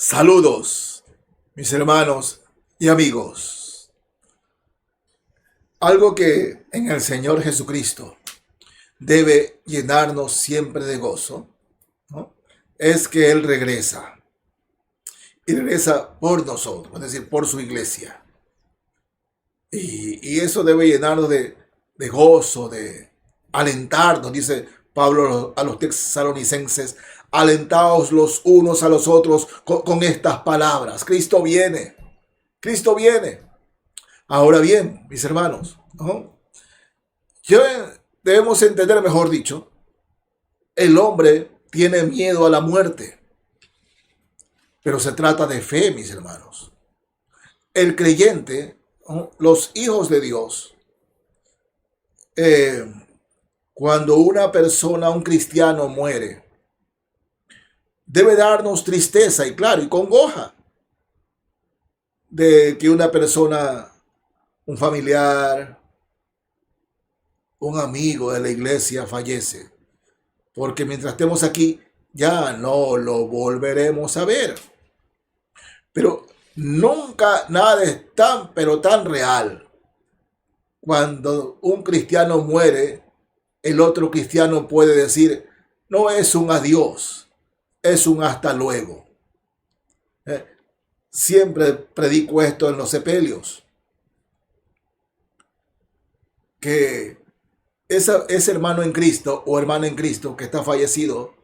Saludos, mis hermanos y amigos. Algo que en el Señor Jesucristo debe llenarnos siempre de gozo, ¿no? Es que Él regresa. Y regresa por nosotros, es decir, por su iglesia. Y eso debe llenarnos de gozo, de alentarnos, dice Pablo a los tesalonicenses, alentaos los unos a los otros con estas palabras. Cristo viene, Cristo viene. Ahora bien, mis hermanos, ¿no? Debemos entender, mejor dicho, el hombre tiene miedo a la muerte, pero se trata de fe, mis hermanos. El creyente, ¿no? Los hijos de Dios, cuando una persona, un cristiano muere, debe darnos tristeza y claro, y congoja de que una persona, un familiar, un amigo de la iglesia fallece, porque mientras estemos aquí ya no lo volveremos a ver. Pero nunca nada es tan, pero tan real. Cuando un cristiano muere, el otro cristiano puede decir, no es un adiós, es un hasta luego. Siempre predico esto en los sepelios, que ese hermano en Cristo o hermana en Cristo que está fallecido,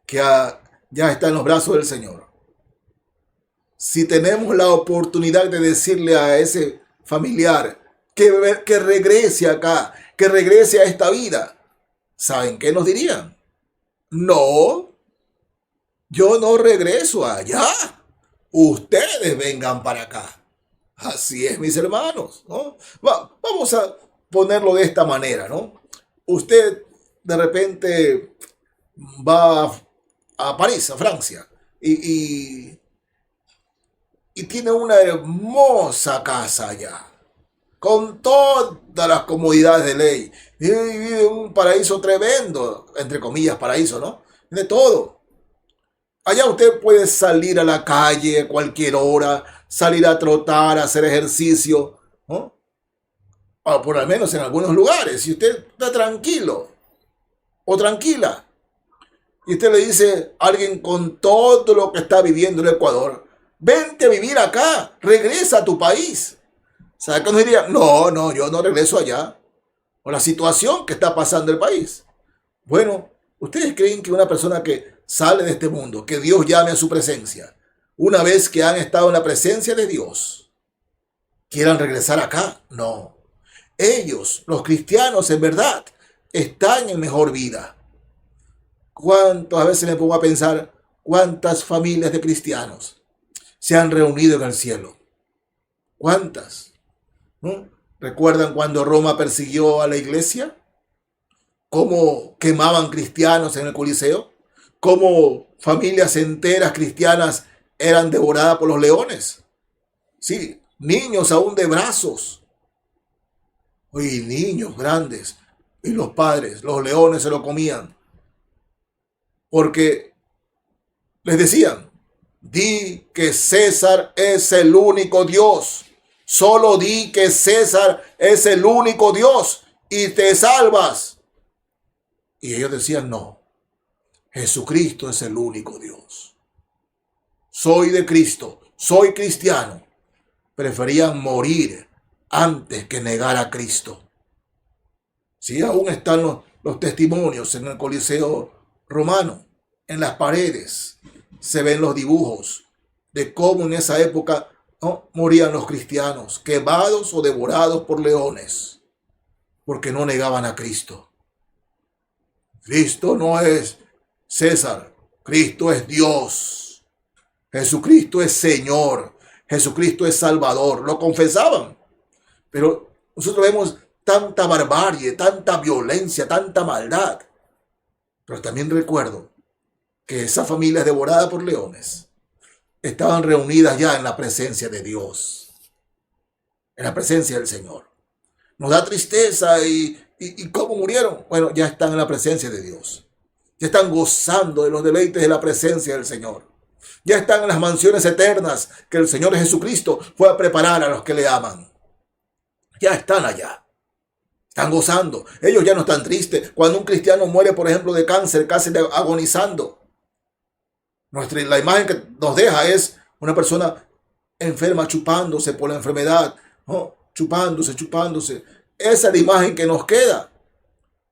que ya está en los brazos del Señor. Si tenemos la oportunidad de decirle a ese familiar que regrese acá, que regrese a esta vida, ¿saben qué nos dirían? No, yo no regreso allá. Ustedes vengan para acá. Así es, mis hermanos, ¿no? Vamos a ponerlo de esta manera, ¿no? Usted de repente va a París, a Francia, y tiene una hermosa casa allá, con todas las comodidades de ley. Y vive en un paraíso tremendo, entre comillas, paraíso, ¿no? De todo. Allá usted puede salir a la calle a cualquier hora, salir a trotar, a hacer ejercicio, ¿no? O por lo menos en algunos lugares. Si usted está tranquilo o tranquila, y usted le dice a alguien con todo lo que está viviendo en Ecuador, vente a vivir acá, regresa a tu país. ¿Sabe qué nos diría? No, yo no regreso allá. O la situación que está pasando el país. Bueno, ¿ustedes creen que una persona que sale de este mundo, que Dios llame a su presencia, una vez que han estado en la presencia de Dios, quieran regresar acá? No. Ellos, los cristianos, en verdad, están en mejor vida. ¿Cuántas veces me pongo a pensar cuántas familias de cristianos se han reunido en el cielo? ¿Cuántas? ¿No? ¿Recuerdan cuando Roma persiguió a la iglesia? ¿Cómo quemaban cristianos en el Coliseo? ¿Cómo familias enteras cristianas eran devoradas por los leones? Sí, niños aún de brazos. Y niños grandes. Y los padres, los leones se lo comían. Porque les decían, di que César es el único Dios. Solo di que César es el único Dios y te salvas. Y ellos decían, no, Jesucristo es el único Dios. Soy de Cristo, soy cristiano. Preferían morir antes que negar a Cristo. Sí, aún están los testimonios en el Coliseo romano, en las paredes. Se ven los dibujos de cómo en esa época, ¿no?, morían los cristianos, quemados o devorados por leones, porque no negaban a Cristo. Cristo no es César, Cristo es Dios. Jesucristo es Señor, Jesucristo es Salvador. Lo confesaban, pero nosotros vemos tanta barbarie, tanta violencia, tanta maldad. Pero también recuerdo que esa familia devorada por leones estaban reunidas ya en la presencia de Dios, en la presencia del Señor. Nos da tristeza y cómo murieron. Bueno, ya están en la presencia de Dios. Ya están gozando de los deleites de la presencia del Señor. Ya están en las mansiones eternas que el Señor Jesucristo fue a preparar a los que le aman. Ya están allá. Están gozando. Ellos ya no están tristes. Cuando un cristiano muere, por ejemplo, de cáncer, casi agonizando, la imagen que nos deja es una persona enferma chupándose por la enfermedad, ¿no? Chupándose. Esa es la imagen que nos queda.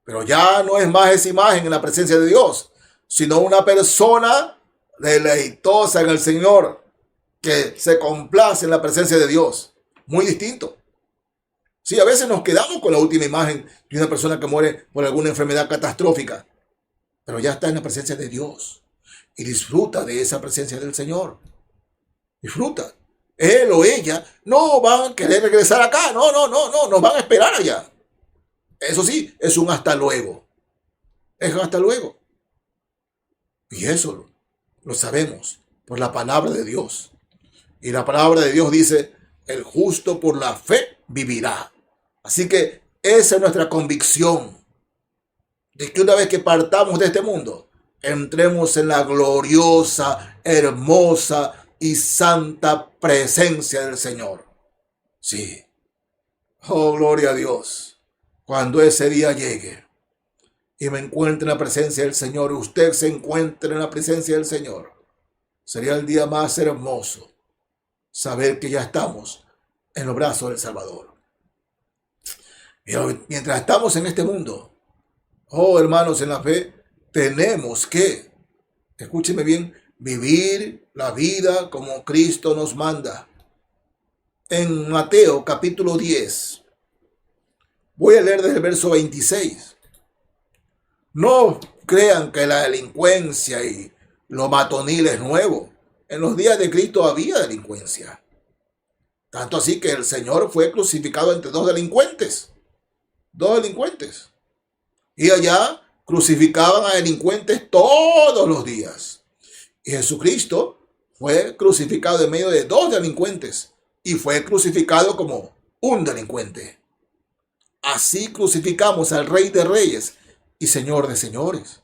Pero ya no es más esa imagen en la presencia de Dios, sino una persona deleitosa en el Señor, que se complace en la presencia de Dios. Muy distinto. Sí, a veces nos quedamos con la última imagen de una persona que muere por alguna enfermedad catastrófica, pero ya está en la presencia de Dios y disfruta de esa presencia del Señor. Disfruta. Él o ella no van a querer regresar acá. No, nos van a esperar allá. Eso sí, es un hasta luego. Es un hasta luego. Y eso lo sabemos por la palabra de Dios. Y la palabra de Dios dice, el justo por la fe vivirá. Así que esa es nuestra convicción, de que una vez que partamos de este mundo, entremos en la gloriosa, hermosa y santa presencia del Señor. Sí. Oh, gloria a Dios. Cuando ese día llegue y me encuentre en la presencia del Señor, y usted se encuentre en la presencia del Señor, sería el día más hermoso saber que ya estamos en los brazos del Salvador. Pero mientras estamos en este mundo, oh hermanos en la fe, tenemos que, escúcheme bien, vivir la vida como Cristo nos manda. En Mateo capítulo 10, voy a leer desde el verso 26. No crean que la delincuencia y lo matonil es nuevo. En los días de Cristo había delincuencia. Tanto así que el Señor fue crucificado entre dos delincuentes. Y allá crucificaban a delincuentes todos los días. Y Jesucristo fue crucificado en medio de dos delincuentes. Y fue crucificado como un delincuente. Así crucificamos al Rey de Reyes y Señor de Señores.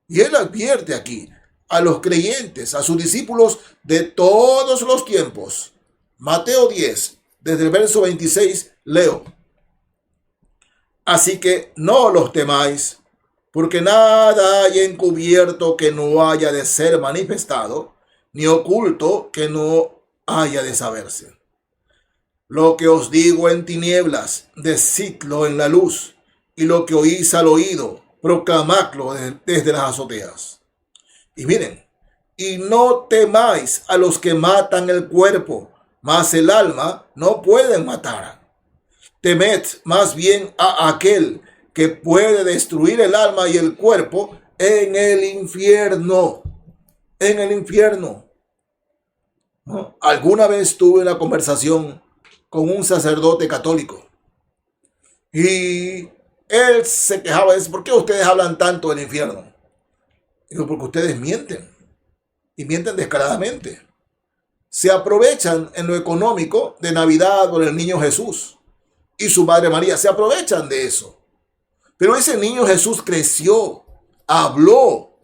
Y Él advierte aquí a los creyentes, a sus discípulos de todos los tiempos. Mateo 10, desde el verso 26, leo. Así que no los temáis, porque nada hay encubierto que no haya de ser manifestado, ni oculto que no haya de saberse. Lo que os digo en tinieblas, decidlo en la luz, y lo que oís al oído, proclamadlo desde las azoteas. Y miren, y no temáis a los que matan el cuerpo, mas el alma no pueden matar. Temed más bien a aquel que puede destruir el alma y el cuerpo en el infierno. En el infierno. ¿No? Alguna vez tuve una conversación con un sacerdote católico y él se quejaba, ¿por qué ustedes hablan tanto del infierno? Digo, porque ustedes mienten y mienten descaradamente. Se aprovechan en lo económico de Navidad con el niño Jesús y su madre María, se aprovechan de eso. Pero ese niño Jesús creció, habló.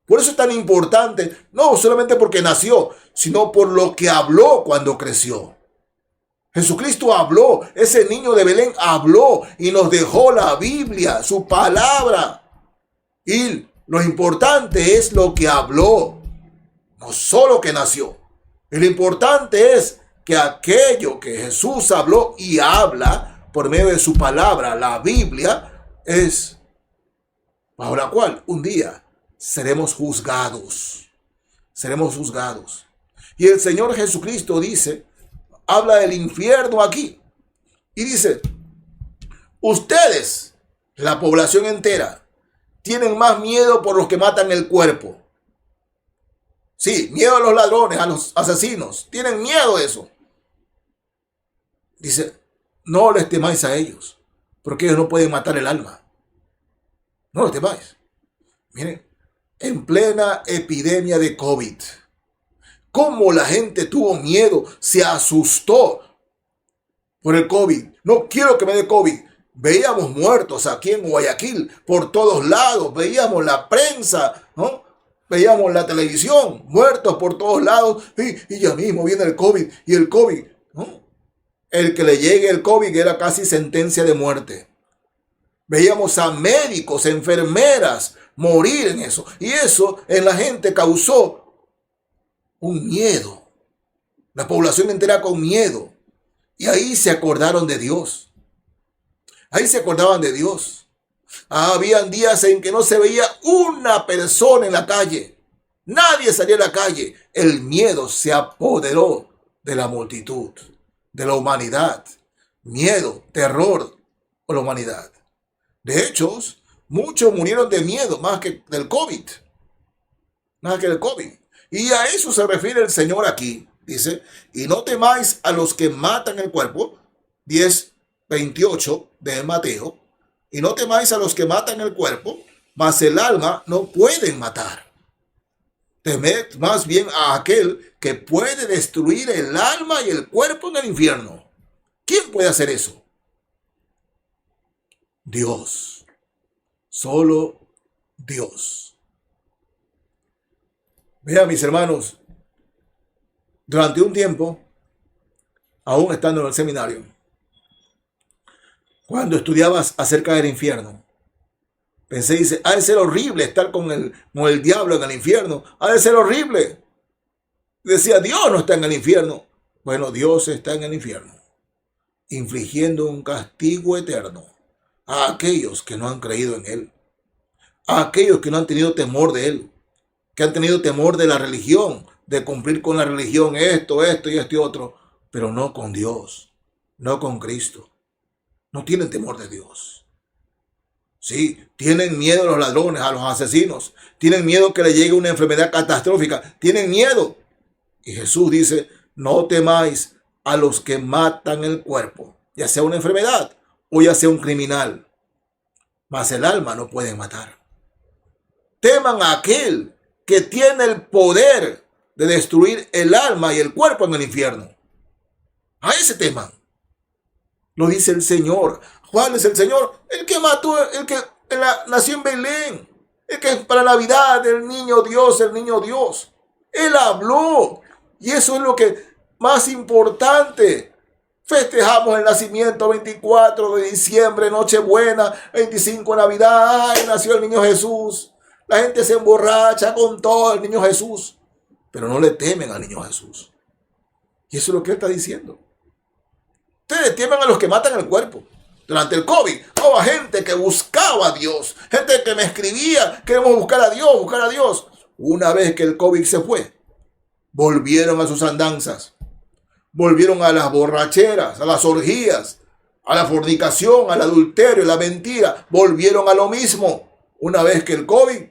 Por eso es tan importante, no solamente porque nació, sino por lo que habló cuando creció. Jesucristo habló, ese niño de Belén habló y nos dejó la Biblia, su palabra. Y lo importante es lo que habló, no solo que nació. Y lo importante es que aquello que Jesús habló y habla por medio de su palabra, la Biblia, es bajo la cual un día seremos juzgados. Seremos juzgados. Y el Señor Jesucristo dice, habla del infierno aquí. Y dice, ustedes, la población entera, tienen más miedo por los que matan el cuerpo. Sí, miedo a los ladrones, a los asesinos. Tienen miedo de eso. Dice, no les temáis a ellos, porque ellos no pueden matar el alma. No los temáis. Miren, en plena epidemia de COVID, cómo la gente tuvo miedo, se asustó por el COVID. No quiero que me dé COVID. Veíamos muertos aquí en Guayaquil por todos lados, veíamos la prensa, ¿no? Veíamos la televisión, muertos por todos lados, y ya mismo viene el COVID, y el COVID, ¿no? El que le llegue el COVID era casi sentencia de muerte. Veíamos a médicos, enfermeras morir en eso, y eso en la gente causó un miedo, la población entera con miedo, y ahí se acordaron de Dios, ahí se acordaban de Dios. Habían días en que no se veía una persona en la calle. Nadie salía a la calle. El miedo se apoderó de la multitud, de la humanidad. Miedo, terror por la humanidad. De hecho, muchos murieron de miedo más que del COVID. Más que del COVID. Y a eso se refiere el Señor aquí. Dice, y no temáis a los que matan el cuerpo. 10:28 de Mateo. Y no temáis a los que matan el cuerpo, mas el alma no pueden matar. Temed más bien a aquel que puede destruir el alma y el cuerpo en el infierno. ¿Quién puede hacer eso? Dios. Solo Dios. Vean, mis hermanos, durante un tiempo, aún estando en el seminario, cuando estudiabas acerca del infierno, pensé, dice, ha de ser horrible estar con el diablo en el infierno. Ha de ser horrible. Decía, Dios no está en el infierno. Bueno, Dios está en el infierno, infligiendo un castigo eterno a aquellos que no han creído en Él, a aquellos que no han tenido temor de Él, que han tenido temor de la religión, de cumplir con la religión, esto y esto y otro, pero no con Dios, no con Cristo. No tienen temor de Dios. Sí, tienen miedo a los ladrones, a los asesinos. Tienen miedo que le llegue una enfermedad catastrófica. Tienen miedo. Y Jesús dice, no temáis a los que matan el cuerpo, ya sea una enfermedad o ya sea un criminal. Mas el alma no pueden matar. Teman a aquel que tiene el poder de destruir el alma y el cuerpo en el infierno. A ese teman. Lo dice el Señor. ¿Cuál es el Señor? El que mató, el que nació en Belén. El que para Navidad, el niño Dios. Él habló. Y eso es lo que más importante. Festejamos el nacimiento 24 de diciembre, Nochebuena, 25 de Navidad. ¡Ay, nació el niño Jesús! La gente se emborracha con todo el niño Jesús. Pero no le temen al niño Jesús. Y eso es lo que él está diciendo. Ustedes temen a los que matan el cuerpo. Durante el COVID, hubo gente que buscaba a Dios. Gente que me escribía, queremos buscar a Dios. Una vez que el COVID se fue, volvieron a sus andanzas. Volvieron a las borracheras, a las orgías, a la fornicación, al adulterio, a la mentira. Volvieron a lo mismo. Una vez que el COVID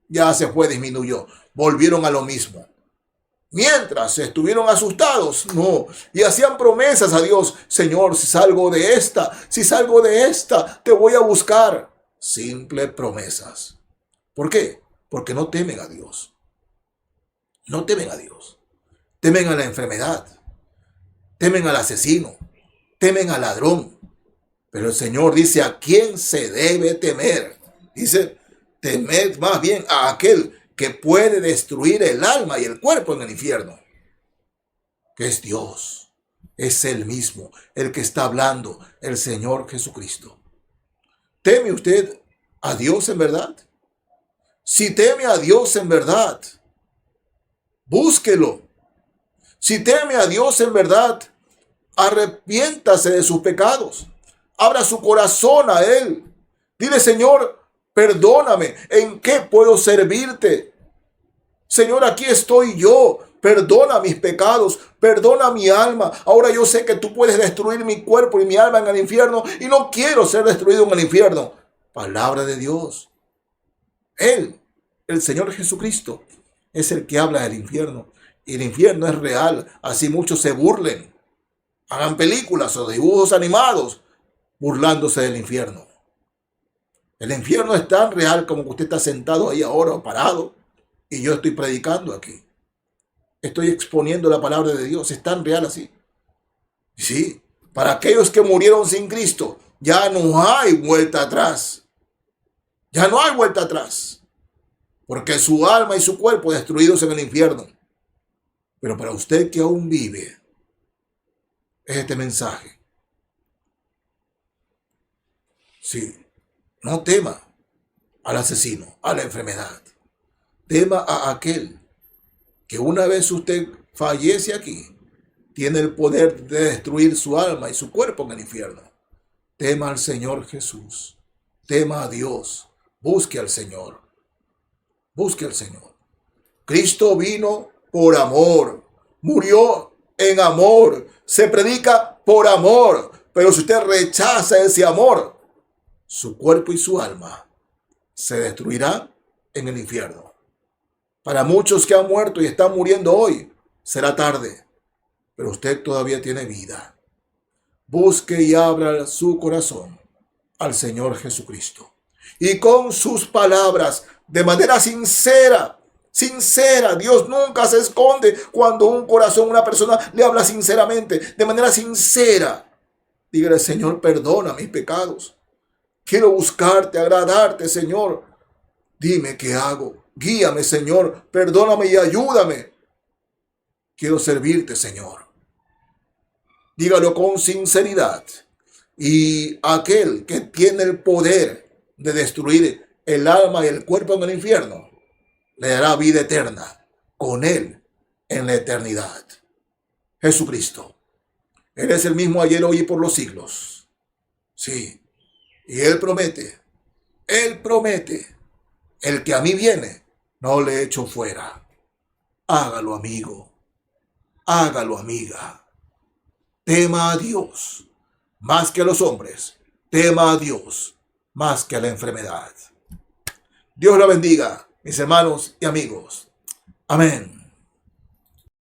ya se fue, disminuyó. Volvieron a lo mismo. Mientras estuvieron asustados, no, y hacían promesas a Dios. Señor, si salgo de esta, te voy a buscar. Simples promesas. ¿Por qué? Porque no temen a Dios. No temen a Dios. Temen a la enfermedad. Temen al asesino. Temen al ladrón. Pero el Señor dice, ¿a quién se debe temer? Dice, temed más bien a aquel que puede destruir el alma y el cuerpo en el infierno, que es Dios. Es Él mismo el que está hablando, el Señor Jesucristo. ¿Teme usted a Dios en verdad? Si teme a Dios en verdad, búsquelo. Si teme a Dios en verdad, arrepiéntase de sus pecados. Abra su corazón a Él. Dile, Señor, perdóname. ¿En qué puedo servirte? Señor, aquí estoy yo. Perdona mis pecados. Perdona mi alma. Ahora yo sé que tú puedes destruir mi cuerpo y mi alma en el infierno. Y no quiero ser destruido en el infierno. Palabra de Dios. Él, el Señor Jesucristo, es el que habla del infierno. Y el infierno es real. Así muchos se burlen. Hagan películas o dibujos animados burlándose del infierno. El infierno es tan real como que usted está sentado ahí ahora o parado y yo estoy predicando aquí. Estoy exponiendo la palabra de Dios. Es tan real así. Sí, para aquellos que murieron sin Cristo, Ya no hay vuelta atrás. Ya no hay vuelta atrás. Porque su alma y su cuerpo destruidos en el infierno. Pero para usted que aún vive, es este mensaje. Sí, no tema al asesino, a la enfermedad. Tema a aquel que una vez usted fallece aquí, tiene el poder de destruir su alma y su cuerpo en el infierno. Tema al Señor Jesús. Tema a Dios. Busque al Señor. Busque al Señor. Cristo vino por amor. Murió en amor. Se predica por amor. Pero si usted rechaza ese amor, su cuerpo y su alma se destruirá en el infierno. Para muchos que han muerto y están muriendo hoy, será tarde. Pero usted todavía tiene vida. Busque y abra su corazón al Señor Jesucristo. Y con sus palabras, de manera sincera, Dios nunca se esconde cuando un corazón, una persona le habla sinceramente, de manera sincera. Dígale, Señor, perdona mis pecados. Quiero buscarte, agradarte, Señor. Dime qué hago. Guíame, Señor. Perdóname y ayúdame. Quiero servirte, Señor. Dígalo con sinceridad. Y aquel que tiene el poder de destruir el alma y el cuerpo en el infierno, le dará vida eterna con él en la eternidad. Jesucristo. Él es el mismo ayer, hoy y por los siglos. Sí. Y Él promete, el que a mí viene, no le echo fuera. Hágalo, amigo. Hágalo, amiga. Tema a Dios más que a los hombres. Tema a Dios más que a la enfermedad. Dios la bendiga, mis hermanos y amigos. Amén.